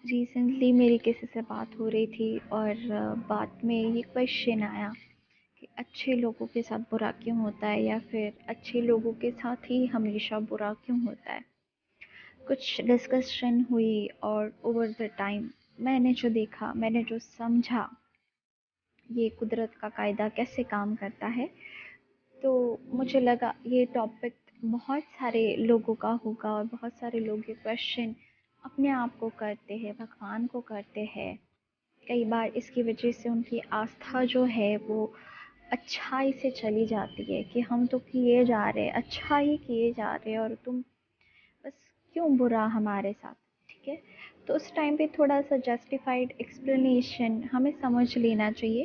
Recently मेरी किसी से बात हो रही थी और बात में ये क्वेश्चन आया कि अच्छे लोगों के साथ बुरा क्यों होता है या फिर अच्छे लोगों के साथ ही हमेशा बुरा क्यों होता है। कुछ डिस्कशन हुई और ओवर द टाइम मैंने जो देखा, मैंने जो समझा, ये कुदरत का कायदा कैसे काम करता है, तो मुझे लगा ये टॉपिक बहुत सारे लोगों का होगा और बहुत सारे लोग ये क्वेश्चन अपने आप को करते हैं, भगवान को करते हैं। कई बार इसकी वजह से उनकी आस्था जो है वो अच्छाई से चली जाती है कि हम तो किए जा रहे, अच्छा ही किए जा रहे और तुम बस क्यों बुरा हमारे साथ। ठीक है, तो उस टाइम पे थोड़ा सा जस्टिफाइड एक्सप्लेनेशन हमें समझ लेना चाहिए।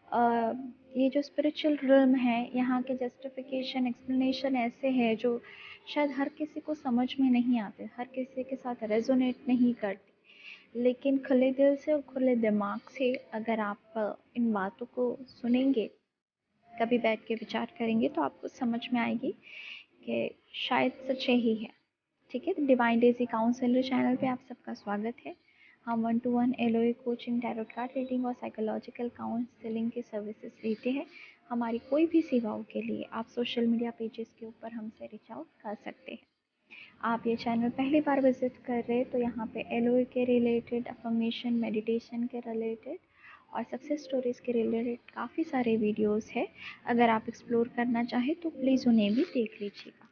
अ, ये जो स्पिरिचुअल रिल्म है, यहाँ के जस्टिफिकेशन एक्सप्लेनेशन ऐसे है जो शायद हर किसी को समझ में नहीं आते, हर किसी के साथ रेजोनेट नहीं करती। लेकिन खुले दिल से और खुले दिमाग से अगर आप इन बातों को सुनेंगे, कभी बैठ के विचार करेंगे, तो आपको समझ में आएगी कि शायद सच ही है। ठीक है, तो डिवाइन डेज़ी काउंसलर चैनल पे आप सबका स्वागत है। हम 1-to-1 LOA coaching, tarot card reading और साइकोलॉजिकल काउंसलिंग की सर्विसेज देते हैं। हमारी कोई भी सेवाओं के लिए आप सोशल मीडिया पेजेस के ऊपर हमसे रीच आउट कर सकते हैं। आप ये चैनल पहली बार विजिट कर रहे हैं तो यहाँ पे एलओए के रिलेटेड, अफर्मेशन, मेडिटेशन के रिलेटेड और सक्सेस स्टोरीज़ के रिलेटेड काफ़ी सारे वीडियोस है। अगर आप एक्सप्लोर करना चाहें तो प्लीज़ उन्हें भी देख लीजिएगा।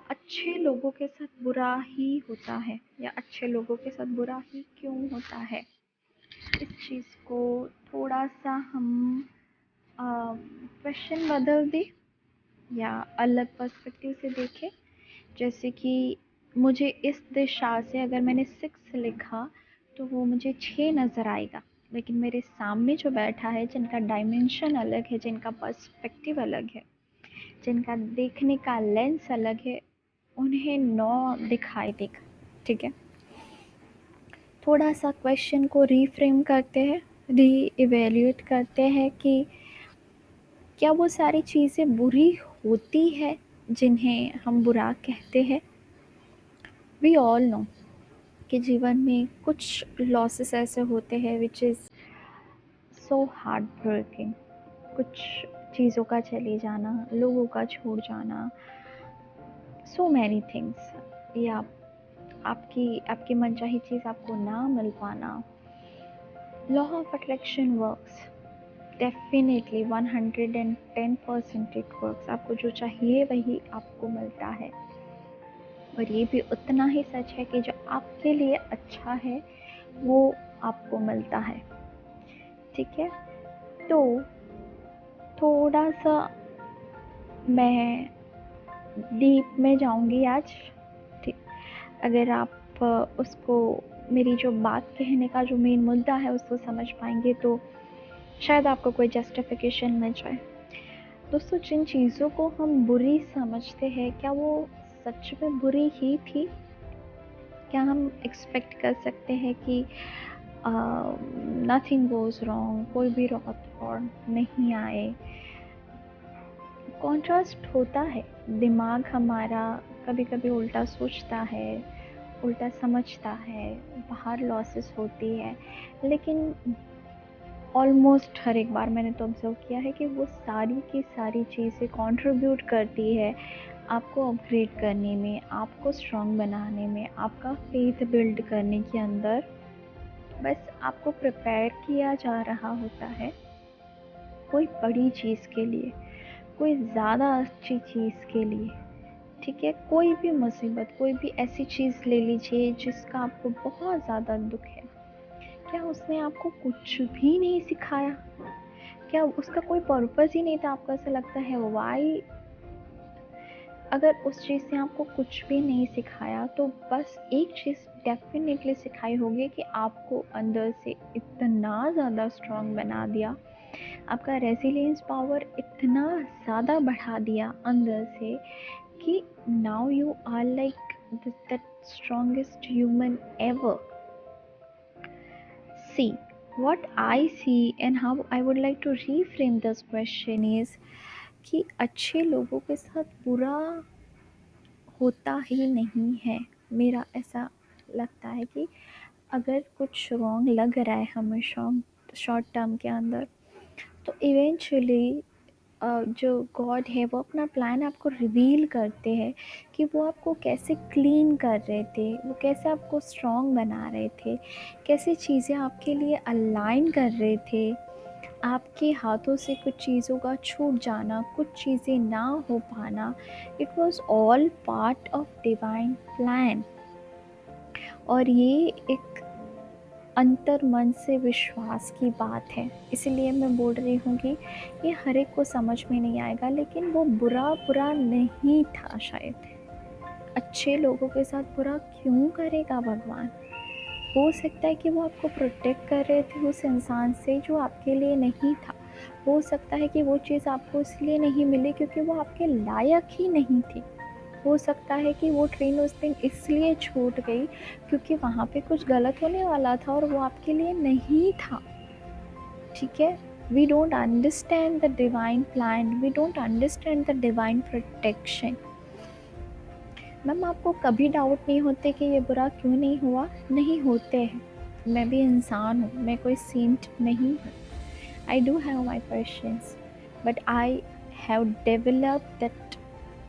अच्छे लोगों के साथ बुरा ही होता है या अच्छे लोगों के साथ बुरा ही क्यों होता है, इस चीज़ को थोड़ा सा हम क्वेश्चन बदल दें या अलग पर्सपेक्टिव से देखें। जैसे कि मुझे इस दिशा से अगर मैंने 6 लिखा तो वो मुझे 6 नज़र आएगा, लेकिन मेरे सामने जो बैठा है, जिनका डायमेंशन अलग है, जिनका पर्सपेक्टिव अलग है, जिनका देखने का लेंस अलग है, उन्हें 9 दिखाई देगा। ठीक है, थोड़ा सा क्वेश्चन को रीफ्रेम करते हैं, री इवेल्यूएट करते हैं कि क्या वो सारी चीज़ें बुरी होती है जिन्हें हम बुरा कहते हैं। वी ऑल नो कि जीवन में कुछ लॉसेस ऐसे होते हैं which is so heartbreaking. कुछ चीज़ों का चले जाना, लोगों का छोड़ जाना, सो मैनी थिंग्स, या आपकी आपकी मनचाही चीज़ आपको ना मिल पाना। Law of attraction works, definitely 110% it works. आपको जो चाहिए वही आपको मिलता है, और ये भी उतना ही सच है कि जो आपके लिए अच्छा है वो आपको मिलता है। ठीक है, तो थोड़ा सा मैं डीप में जाऊंगी आज। ठीक, अगर आप उसको, मेरी जो बात कहने का जो मेन मुद्दा है उसको समझ पाएंगे तो शायद आपको कोई जस्टिफिकेशन मिल जाए। दोस्तों, जिन चीज़ों को हम बुरी समझते हैं, क्या वो सच में बुरी ही थी? क्या हम एक्सपेक्ट कर सकते हैं कि नथिंग गोज़ रॉन्ग, कोई भी थॉट नहीं आए? कॉन्ट्रास्ट होता है, दिमाग हमारा कभी कभी उल्टा सोचता है, उल्टा समझता है, बाहर लॉसेस होती है, लेकिन ऑलमोस्ट हर एक बार मैंने तो ऑब्जर्व किया है कि वो सारी की सारी चीज़ें कंट्रीब्यूट करती है आपको अपग्रेड करने में, आपको स्ट्रॉन्ग बनाने में, आपका फेथ बिल्ड करने के अंदर। बस आपको प्रिपेयर किया जा रहा होता है कोई बड़ी चीज़ के लिए, कोई ज़्यादा अच्छी चीज़ के लिए। ठीक है, कोई भी मुसीबत, कोई भी ऐसी चीज़ ले लीजिए जिसका आपको बहुत ज़्यादा दुख है, क्या उसने आपको कुछ भी नहीं सिखाया? क्या उसका कोई पर्पस ही नहीं था? आपको ऐसा लगता है वाई? अगर उस चीज़ ने आपको कुछ भी नहीं सिखाया तो बस एक चीज़ डेफिनेटली सिखाई होगी कि आपको अंदर से इतना ज़्यादा स्ट्रॉन्ग बना दिया, आपका रेजिलियंस पावर इतना ज़्यादा बढ़ा दिया अंदर से कि now you are like the strongest human ever. See, what I see and how I would like to reframe this question is कि अच्छे लोगों के साथ बुरा होता ही नहीं है, मेरा ऐसा लगता है कि अगर कुछ रॉन्ग लग रहा है हमें शॉर्ट टर्म के अंदर, तो इवेंचुअली जो गॉड है वो अपना प्लान आपको रिवील करते हैं कि वो आपको कैसे क्लीन कर रहे थे, वो कैसे आपको स्ट्रॉन्ग बना रहे थे, कैसे चीज़ें आपके लिए अलाइन कर रहे थे। आपके हाथों से कुछ चीज़ों का छूट जाना, कुछ चीज़ें ना हो पाना, it was all part of divine plan. और ये एक अंतर मन से विश्वास की बात है। इसलिए मैं बोल रही हूँ कि ये हर एक को समझ में नहीं आएगा, लेकिन वो बुरा नहीं था शायद। अच्छे लोगों के साथ बुरा क्यों करेगा भगवान? हो सकता है कि वो आपको प्रोटेक्ट कर रहे थे उस इंसान से जो आपके लिए नहीं था। हो सकता है कि वो चीज़ आपको इसलिए नहीं मिली क्योंकि वो आपके लायक ही नहीं थी। हो सकता है कि वो ट्रेन उस दिन इसलिए छूट गई क्योंकि वहाँ पे कुछ गलत होने वाला था और वो आपके लिए नहीं था। ठीक है? We don't understand the divine plan, we don't understand the divine protection. Ma'am, आपको कभी डाउट नहीं होते कि ये बुरा क्यों नहीं हुआ? नहीं होते हैं। मैं भी इंसान हूँ, मैं कोई सेंट नहीं हूँ। I do have my questions, but I have developed that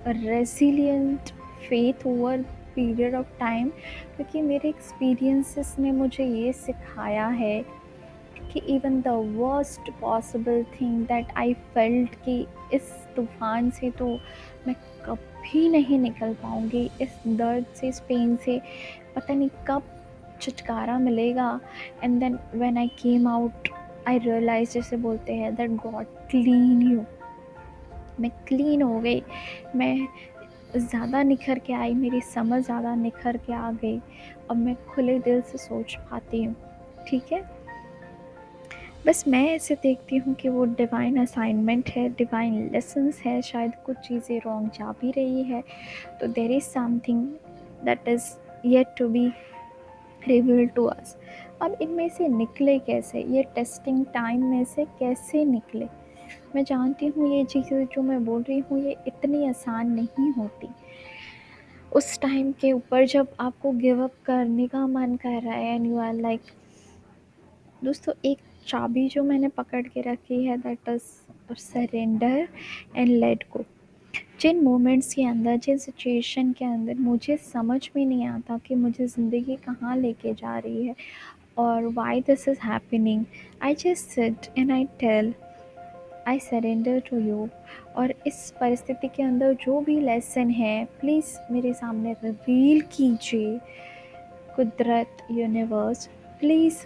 resilient faith over period of time, क्योंकि मेरे एक्सपीरियंसेस ने मुझे ये सिखाया है कि even the worst possible thing that I felt कि इस तूफ़ान से तो मैं कभी नहीं निकल पाऊँगी, इस दर्द से, इस पेन से पता नहीं कब छुटकारा मिलेगा। And then when I came out, I realise, जैसे बोलते हैं, दैट गॉड क्लीन यू। मैं क्लीन हो गई, मैं ज़्यादा निखर के आई, मेरी समझ ज़्यादा निखर के आ गई। अब मैं खुले दिल से सोच पाती हूँ। ठीक है? बस मैं ऐसे देखती हूँ कि वो डिवाइन असाइनमेंट है, डिवाइन लेसन्स है। शायद कुछ चीज़ें रॉन्ग जा भी रही है, तो there is something that is yet to be revealed to us. अब इनमें से निकले कैसे, ये टेस्टिंग टाइम में से कैसे निकले? मैं जानती हूँ ये चीज़ें जो मैं बोल रही हूँ ये इतनी आसान नहीं होती। उस टाइम के ऊपर जब आपको गिव अप करने का मन कर रहा है एंड यू आर लाइक, दोस्तों एक चाबी जो मैंने पकड़ के रखी है, that is surrender and let go. जिन मोमेंट्स के अंदर, जिन सिचुएशन के अंदर मुझे समझ में नहीं आता कि मुझे ज़िंदगी कहाँ लेके जा रही है और why this is happening, I just sit and I tell, I surrender to you. और इस परिस्थिति के अंदर जो भी लेसन है, प्लीज़ मेरे सामने रिवील कीजिए। कुदरत, universe, please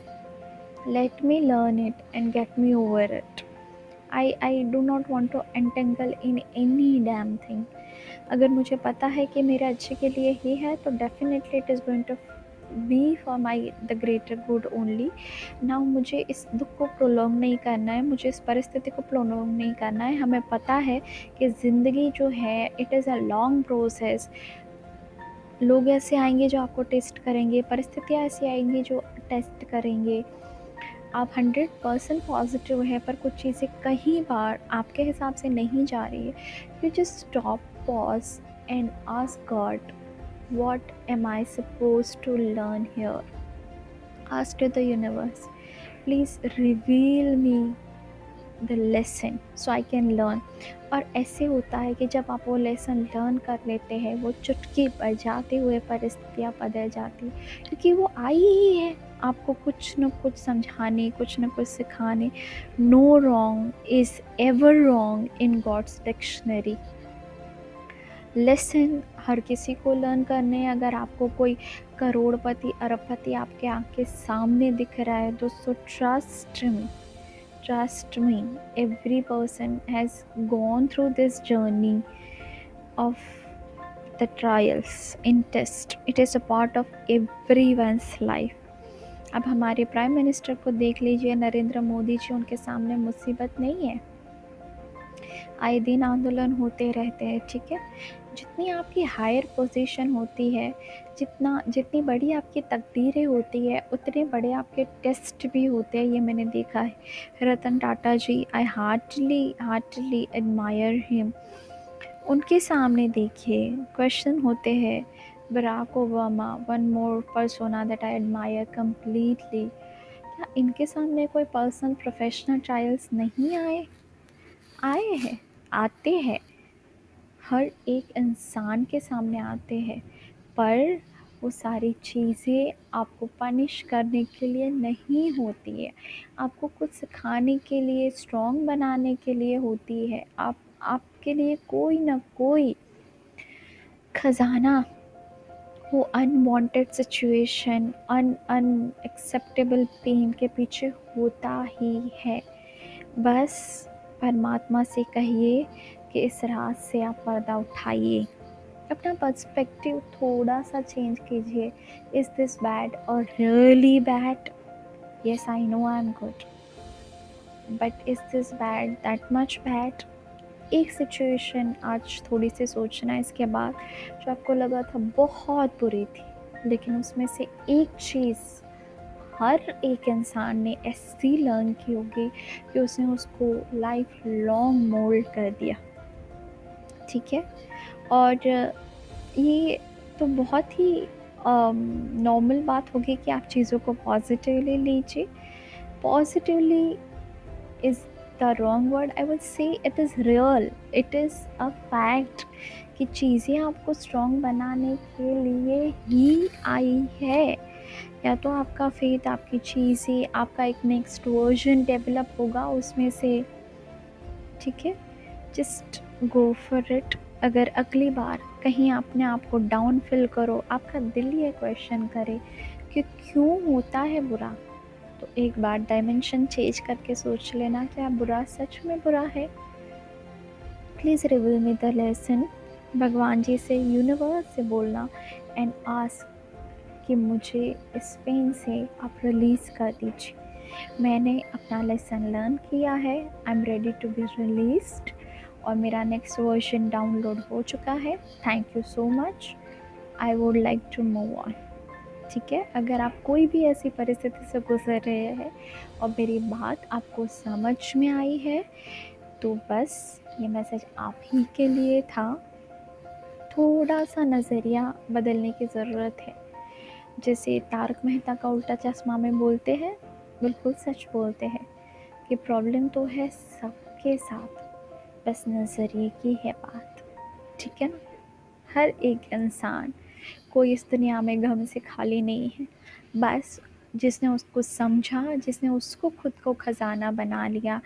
let me learn it and get me over it. I do not want to entangle in any damn thing. अगर मुझे पता है कि मेरे अच्छे के लिए ही है तो definitely it is going to be for my the greater good only. Now मुझे इस दुख को प्रोलॉन्ग नहीं करना है, मुझे इस परिस्थिति को प्रोलॉन्ग नहीं करना है। हमें पता है कि ज़िंदगी जो है it is a long process. लोग ऐसे आएंगे जो आपको टेस्ट करेंगे, परिस्थितियाँ ऐसी आएंगी जो टेस्ट करेंगे। आप 100% पॉजिटिव है पर कुछ चीज़ें कई बार आपके हिसाब से नहीं जा रही है। You just stop, pause and ask God, what am I suppose to learn here? Ask to the universe, please reveal me the lesson so I can learn. और ऐसे होता है कि जब आप वो लेसन लर्न कर लेते हैं, वो चुटकी बजाते हुए परिस्थितियाँ बदल जाती, क्योंकि वो आई ही है आपको कुछ न कुछ समझाने, कुछ न कुछ सिखाने। No wrong is ever wrong in God's dictionary. Lesson हर किसी को लर्न करने हैं। अगर आपको कोई करोड़पति, अरबपति आपके आँख के सामने दिख रहा है दोस्तों, trust me, every person has gone through this journey of the trials in test. It is a part of everyone's life. अब हमारे प्राइम मिनिस्टर को देख लीजिए, नरेंद्र मोदी जी, उनके सामने मुसीबत नहीं है, आए दिन आंदोलन होते रहते हैं। ठीक है? जितनी आपकी हायर पोजीशन होती है, जितनी बड़ी आपकी तकदीरें होती है, उतने बड़े आपके टेस्ट भी होते हैं। ये मैंने देखा है। Ratan Tata ji, I heartily admire him. उनके सामने देखिए क्वेश्चन होते हैं, Barack Obama, one more persona that I admire completely. क्या इनके सामने कोई पर्सनल प्रोफेशनल ट्रायल्स नहीं आए? आए हैं, आते हैं, हर एक इंसान के सामने आते हैं, पर वो सारी चीज़ें आपको पनिश करने के लिए नहीं होती है, आपको कुछ सिखाने के लिए, स्ट्रॉन्ग बनाने के लिए होती है। आपके लिए कोई ना कोई खजाना, वो अनवांटेड सिचुएशन, अनएक्सेप्टेबल पेन के पीछे होता ही है। बस परमात्मा से कहिए कि इस रात से आप पर्दा उठाइए, अपना पर्सपेक्टिव थोड़ा सा चेंज कीजिए। इज़ दिस बैड और really bad? Yes I know I am good, but is this bad that much bad? एक सिचुएशन आज थोड़ी सी सोचना इसके बाद, जो आपको लगा था बहुत बुरी थी, लेकिन उसमें से एक चीज़ हर एक इंसान ने ऐसी लर्न की होगी कि उसने उसको लाइफ लॉन्ग मोल्ड कर दिया। ठीक है, और ये तो बहुत ही नॉर्मल बात होगी कि आप चीज़ों को पॉजिटिवली लीजिए। Positively is the wrong word, I will say it is real, it is a fact कि चीज़ें आपको स्ट्रॉन्ग बनाने के लिए ही आई है। या तो आपका फेथ, आपकी चीज़ें, आपका एक नेक्स्ट वर्जन डेवलप होगा उसमें से। ठीक है, जस्ट गो फॉर इट। अगर अगली बार कहीं अपने आप को डाउन फील करो, आपका दिल ये क्वेश्चन करे कि क्यों होता है बुरा, तो एक बार डायमेंशन चेंज करके सोच लेना, क्या बुरा सच में बुरा है? Please reveal me the lesson. भगवान जी से, यूनिवर्स से बोलना एंड आस्क कि मुझे इस पेन से आप रिलीज़ कर दीजिए। मैंने अपना लेसन लर्न किया है, I am ready to be released, और मेरा नेक्स्ट वर्जन डाउनलोड हो चुका है। Thank you so much, I would like to move on. ठीक है, अगर आप कोई भी ऐसी परिस्थिति से गुजर रहे हैं और मेरी बात आपको समझ में आई है, तो बस ये मैसेज आप ही के लिए था। थोड़ा सा नज़रिया बदलने की ज़रूरत है। जैसे तारक मेहता का उल्टा चश्मा में बोलते हैं, बिल्कुल सच बोलते हैं कि प्रॉब्लम तो है सबके साथ, बस नज़रिए की है बात। ठीक है ना? हर एक इंसान, कोई इस दुनिया में गम से खाली नहीं है। बस जिसने उसको समझा, जिसने उसको खुद को ख़जाना बना लिया,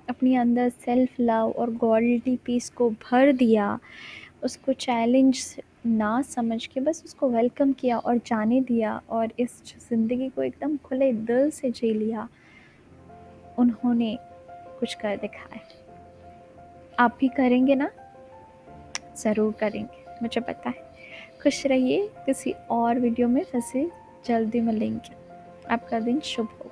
अपने अंदर सेल्फ लव और गॉडली पीस को भर दिया, उसको चैलेंज ना समझ के बस उसको वेलकम किया और जाने दिया, और इस ज़िंदगी को एकदम खुले दिल से जी लिया, उन्होंने कुछ कर दिखाया। आप भी करेंगे ना? ज़रूर करेंगे, मुझे पता है। खुश रहिए, किसी और वीडियो में फिर से जल्दी मिलेंगे। आपका दिन शुभ हो।